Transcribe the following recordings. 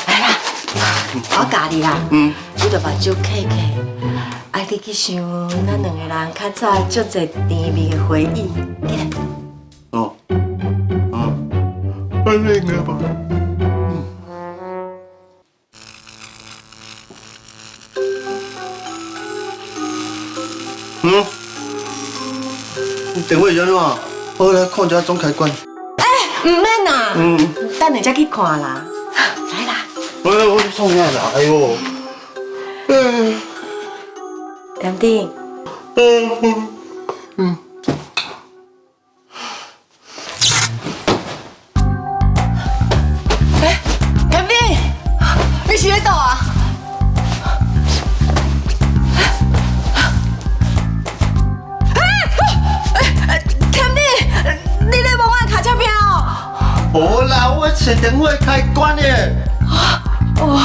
来啦，我教你啦。你着目睭开开，啊，你去想咱两个人较早足侪甜蜜的回忆，记来。哦，我累了吧？电话是安怎？我来看一下总开关。唔免啦，等下再去看啦。来啦，我创啥啦？哎呦，点点。点点，你是咧倒啊？无啦，我找电话开关的。哦。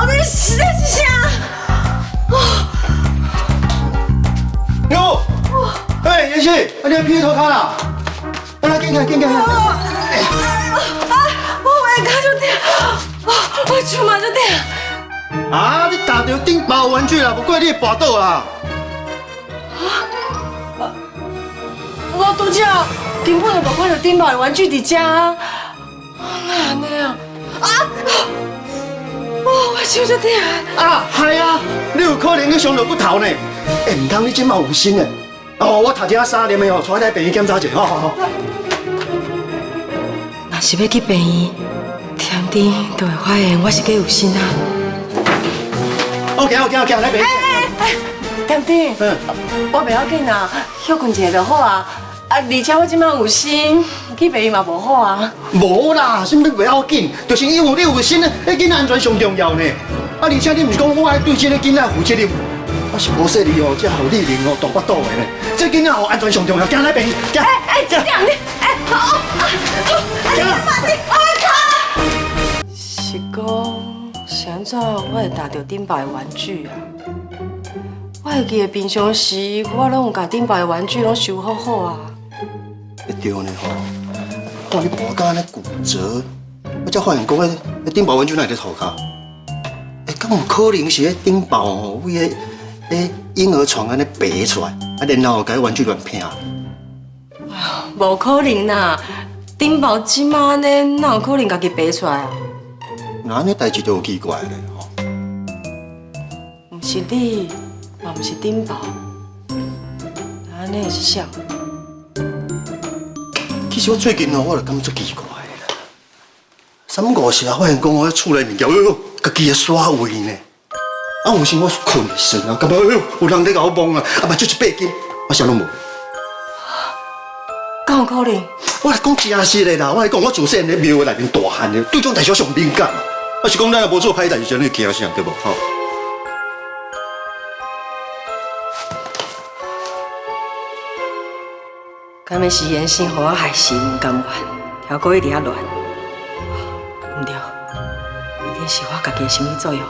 你实在是啥？哟，哎，妍希，你要劈头卡啦？来，紧看，紧看。我出马就对啊！你打到顶包玩具啦，不怪你跋倒啦。我拄则根本就无看到顶包的玩具伫遮啊！哪安尼啊？我手就痛啊，系啊，你有可能去伤到骨头呢。哎，唔通你今嘛有心的。哦，我头前3点的哦，带来病院检查者，好。若是要去病院。点点都会发现我是个有心啊！OK，来病院。点点，我袂要紧啊，休困一下就好啊。而且我即摆有心，去病院嘛无好啊。无啦，什么袂要紧，就是因为你有心咧，迄囡仔安全上重要呢。而且你毋是讲我爱对这个囡仔负责任，我是无说你哦，这好利人哦，大巴肚的呢。这囡仔哦安全上重要，行来病院，行。这样你，好，是讲，是安怎我会拿到顶包的玩具啊？我会记得平常时我拢有甲顶包的玩具拢收好好啊。会对呢吼，看你跋到安尼骨折，我才发现讲迄顶包玩具哪会在涂骹？敢有可能是迄顶包吼，为迄婴儿床安尼爬出来，啊然后甲玩具乱拼？无可能啦！顶包即马安尼，哪有可能家己爬出来啊？那安尼代志就有奇怪咧吼。毋是你，嘛毋是顶包，那安尼是啥？其实我最近哦，我就感觉奇怪啦。3、5时啊，发现讲我厝内物件，家己的刷位呢。啊，有时我困袂顺啊，感觉有人在甲我摸啊，啊嘛就100斤，我啥拢无。敢有可能？我来讲真实的啦，我来讲，我自细在庙内面大汉的，对这种代志上敏感。我是讲咱也无做歹代志，就你惊啥对无？吼。敢要是言心，互我害死唔甘愿，还故意伫遐乱。唔对，一定是我家己的心理作用，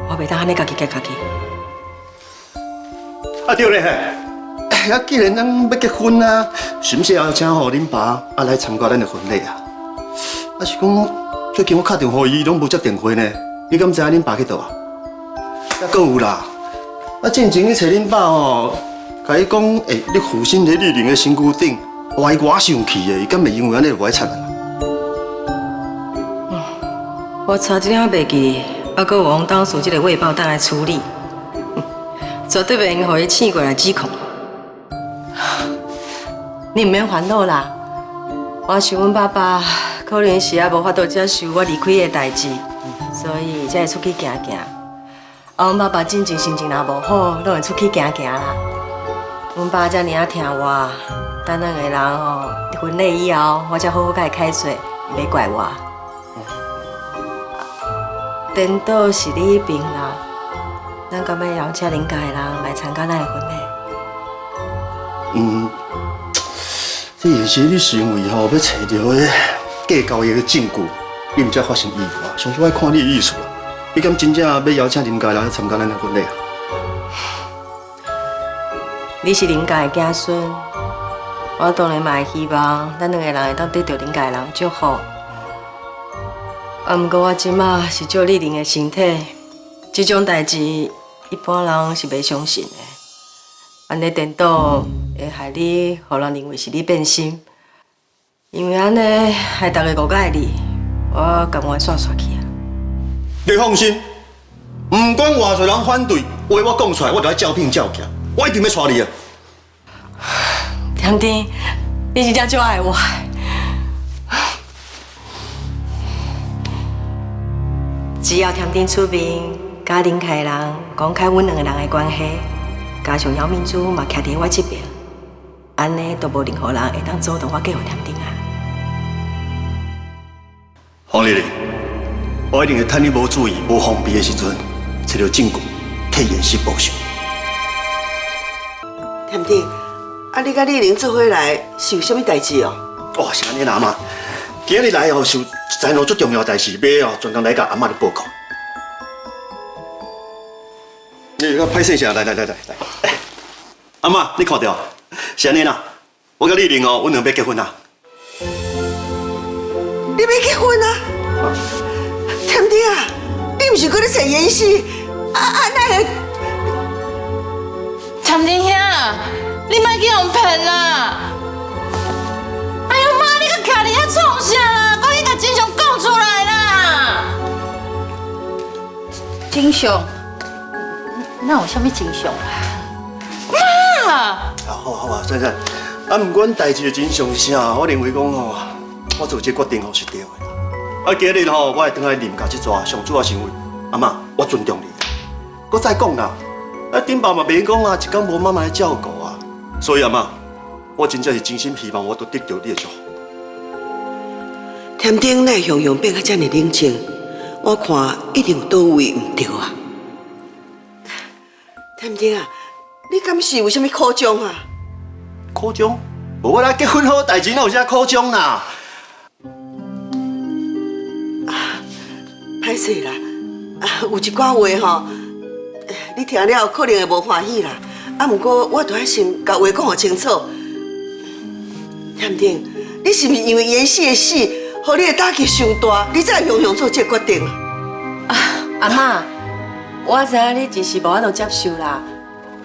我袂当安尼家己激家己。啊对咧，啊既然咱要结婚啊，是毋是要请互恁爸来参加咱的婚礼啊？啊是讲最近我打电话伊拢无接电话呢，你敢知影恁爸去倒啊？啊，搁有啦，啊进前去找恁爸哦。甲伊讲，你负心在丽玲的身躯顶，怀疑我生气的，伊敢袂因为安尼就不爱插人？我差一点袂记，还阁有往当初这个未爆弹来处理，绝对袂用互伊醒过来指控。你唔免烦恼啦，我想阮爸爸可能是还无法度接受我离开的代志，所以才会出去行行。啊，阮爸爸进前心情若无好，拢会出去行行啦。阮爸遮尔啊疼我，等两个人哦，婚礼以后，我才好好甲伊开嘴，袂怪我。颠倒是你病啦，咱敢要邀请恁家的人来参加咱的婚礼？这也是你行为吼，要找到迄假交易的证据，你唔才发生意外，上主要看你的意思啊。你敢真正要邀请林家人来参加咱的婚礼啊？你是林家的子孙，我当然嘛会希望咱两个人会当得到林家的人祝福。啊，不过我即马是照你林的身体，这种代志一般人是袂相信的。安尼颠倒会害你，互人认为是你变心。因为安尼害大家误解你，我甘愿煞去啊。你放心，唔管偌侪人反对，话我讲出来，我就要照拼照行，我一定要娶你啊！天天，你真正足爱我的。只要天天出面，甲林凯人公开阮两个人的关系，加上姚明珠嘛徛伫我这边，安尼都无任何人会当阻挡我嫁予天天啊！黄丽玲，我一定会趁你无注意、无防备的时阵，找到证据，替严氏报仇。天天，啊，你甲丽玲做伙来是有啥物代志哦？哇，是安尼啦嘛！今日来哦，是有一件最重要的代志，要哦专工来甲阿嬷你报告。你个歹势啥？来，阿嬷，你看到？是安尼啦，我甲丽玲哦，阮两要结婚啦。你要结婚啊？天天啊，你毋是搁咧找演戏？那个天天兄，你莫去用骗啦！哎呦妈，你个徛伫遐创啥啦？赶紧甲真相讲出来啦！真相？哪有啥物真相？妈！好啊，珊珊，啊，不管代志的真相是啥，我认为讲哦，我做这决定哦是对的啦。啊，今日吼，我会倒来临家这逝上主要是因为阿嬷，我尊重你。搁再讲啦，啊，顶爸嘛免讲啊，一天无妈妈来照顾啊，所以阿嬷，我真正是真心希望我都得到你的祝福。天天那样样变甲遮尔冷静，我看一定有倒位唔对啊。天天啊，你敢是有啥物苦衷啊？苦衷？无我来结婚好代志，哪有啥苦衷啦？歹势啦，有一寡话吼，你听了可能会无欢喜啦。啊，不过我都要先甲话讲互清楚。天天，你是毋是因为演戏的死，互你的打击伤大，你才会样做这决定啊？阿嬷，我知影你一时无法度接受啦。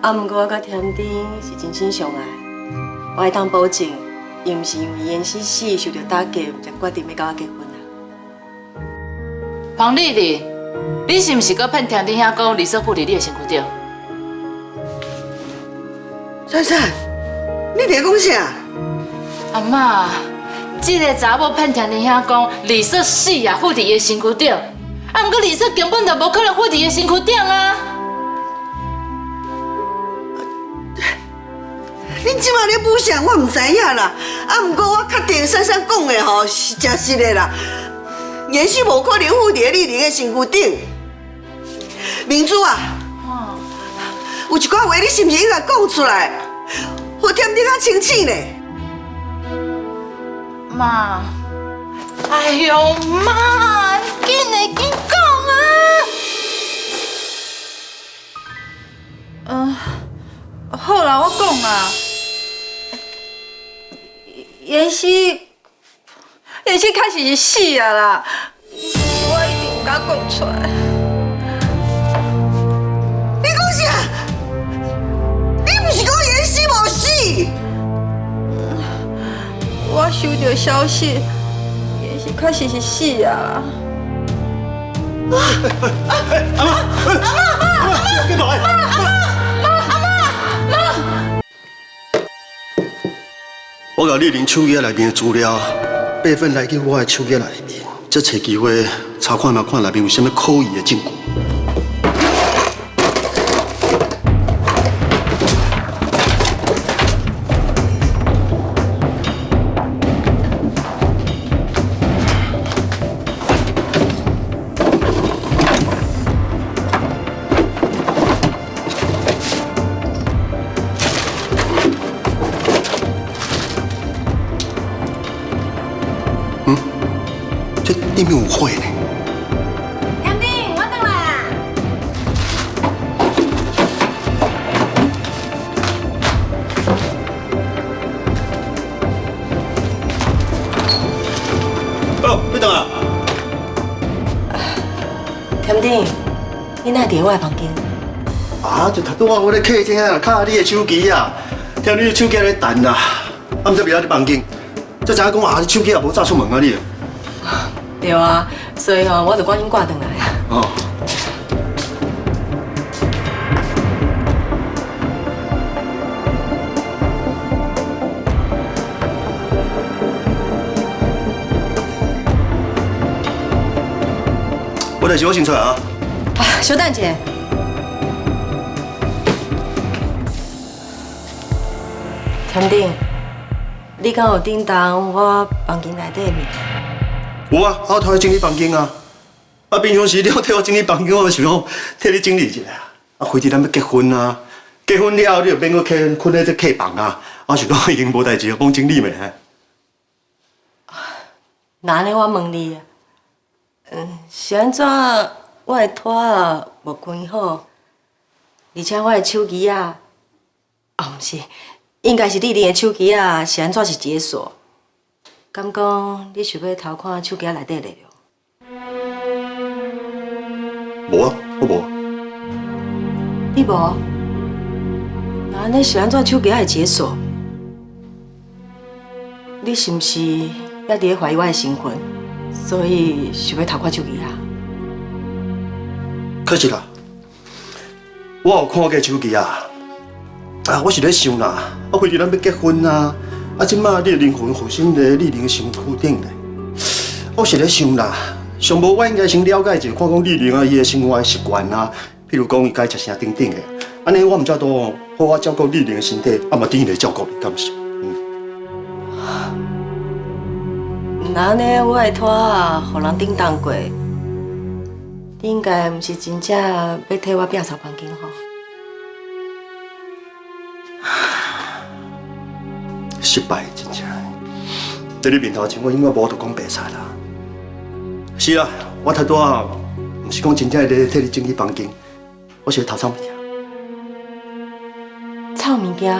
啊，不过我甲天天是真心相爱，我会当保证，伊毋是因为演戏死受到打击，才决定要甲我结婚啦。黄丽丽，你是毋是搁骗天天遐讲李师傅伫你的身躯顶？珊珊，你伫讲啥？阿嬷，这个查某骗天天遐讲李师死啊，附伫伊的身躯顶，啊，毋过李师根本就无可能附伫伊的身躯顶啊！恁即马咧补偿我唔知影啦，啊，不过我确定珊珊讲的吼是真实的啦。也许无可能附伫丽玲的身躯顶。明珠啊，有一寡话你是毋是应该讲出来，互天天较清醒咧？妈，哎呦妈，紧讲啊！好啦，我讲啦。妍希开始是死啊啦，我一定有甲讲出来。你讲啥？你不是讲妍希无死？我收到消息，妍希开始是死啊。阿妈，干嘛？我甲丽玲手机内面的资料备份来去我的手机内面，则找机会查看嘛，看内面有啥物可疑的证据。这里面有火呢。天丁，我回来啊！哦，你等啊！天丁，你哪伫我的房间？啊，就头拄啊，我咧客厅啊，卡你的手机啊，听你的手机咧弹啦，啊，毋则袂晓伫房间，才知影讲啊，你手机也无炸出门啊你。对啊，所以我就赶紧挂转来啊。哦。我代志我先出来啊。啊，稍等一下。天丁，你敢有叮当我房间内底的物件？有啊，我替你整理房间啊。啊，平常时你要替我整理房间，我就想讲替你整理一下。啊，回去咱要结婚啊，结婚了后你就免去困在这客房啊。我想讲已经无代志，帮整理咩？那安尼我问你，是安怎我的拖啊无关好，而且我的手机啊，毋是，应该是丽玲的手机啊，是安怎是解锁？敢讲你想要偷看手机内底内容？无啊，我无。你无？那安尼是安怎手机会解锁？你是毋是还伫咧怀疑我的身份，所以想要偷看手机啊？可是啦，我有看过手机啊，啊，我是咧想啦，啊，回去咱要结婚啊，啊，即马你的灵魂附身在丽玲的身躯顶咧，我是咧想啦，上无我应该先了解一下，看讲丽玲啊伊的生活习惯啊，譬如讲伊该食啥等等的，安尼我毋则都好我照顾丽玲的身体，啊嘛等于来照顾你，敢是？那安尼我的拖啊，互人顶当过，你应该毋是真正要替我摒扫房间吼？失败真正，在你面头前，我永远无得讲白菜啦。是啊，我头拄啊，毋是讲真正咧替你整理房间，我是咧偷抄物件。臭物件？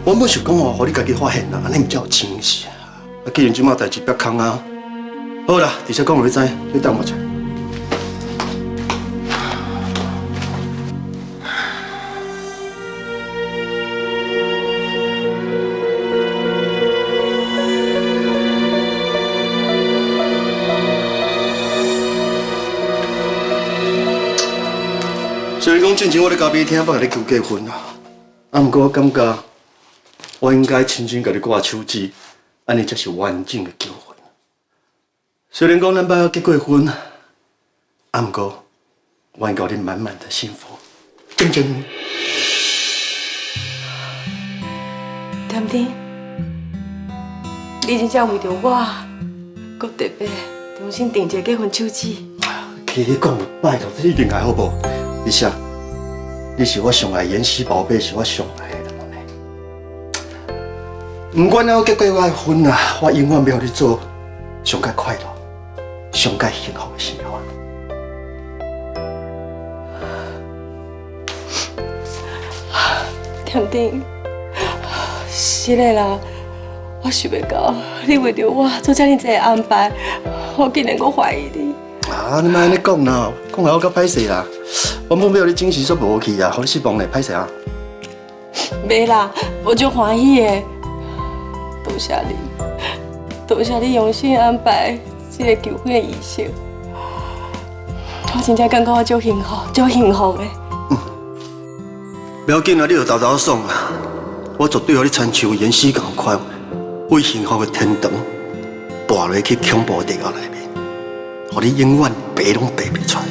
我本想讲哦，互你家己发现啦，安尼毋才有惊喜啊！啊，既然即马代志别空啊，好啦，直接讲互你知，你等我者。虽然讲进前我咧咖啡厅捌甲你求结婚啊，啊，毋过我感觉。我应该亲身甲你挂手指，安尼才是完整的求婚。虽然讲咱捌结过婚，啊，毋过我应该有你满满的幸福。真真。点点，你真正为着我，搁特别重新订一个结婚手指。去你讲，拜托，这一定爱好无？而且，你是我上爱的延禧宝贝，是我上爱的。不管我结过我的婚啊，我永远要你做上界快乐、上界幸福的生活。点点，是的啦，我想袂到你为着我做遮尔济安排，我竟然阁怀疑你。啊，你莫安尼讲啦，讲来我较歹势啦。原本要你惊喜煞无去啊，互你失望嘞，歹势啊。袂啦，我就欢喜的。多谢你，多谢你用心安排这个求婚的仪式，我真正感觉我足幸福，足幸福的。不要紧啊，你就豆豆爽啊，我绝对互你亲像延禧同款，为幸福的天堂爬落去恐怖地狱内面，互你永远爬拢爬袂出来。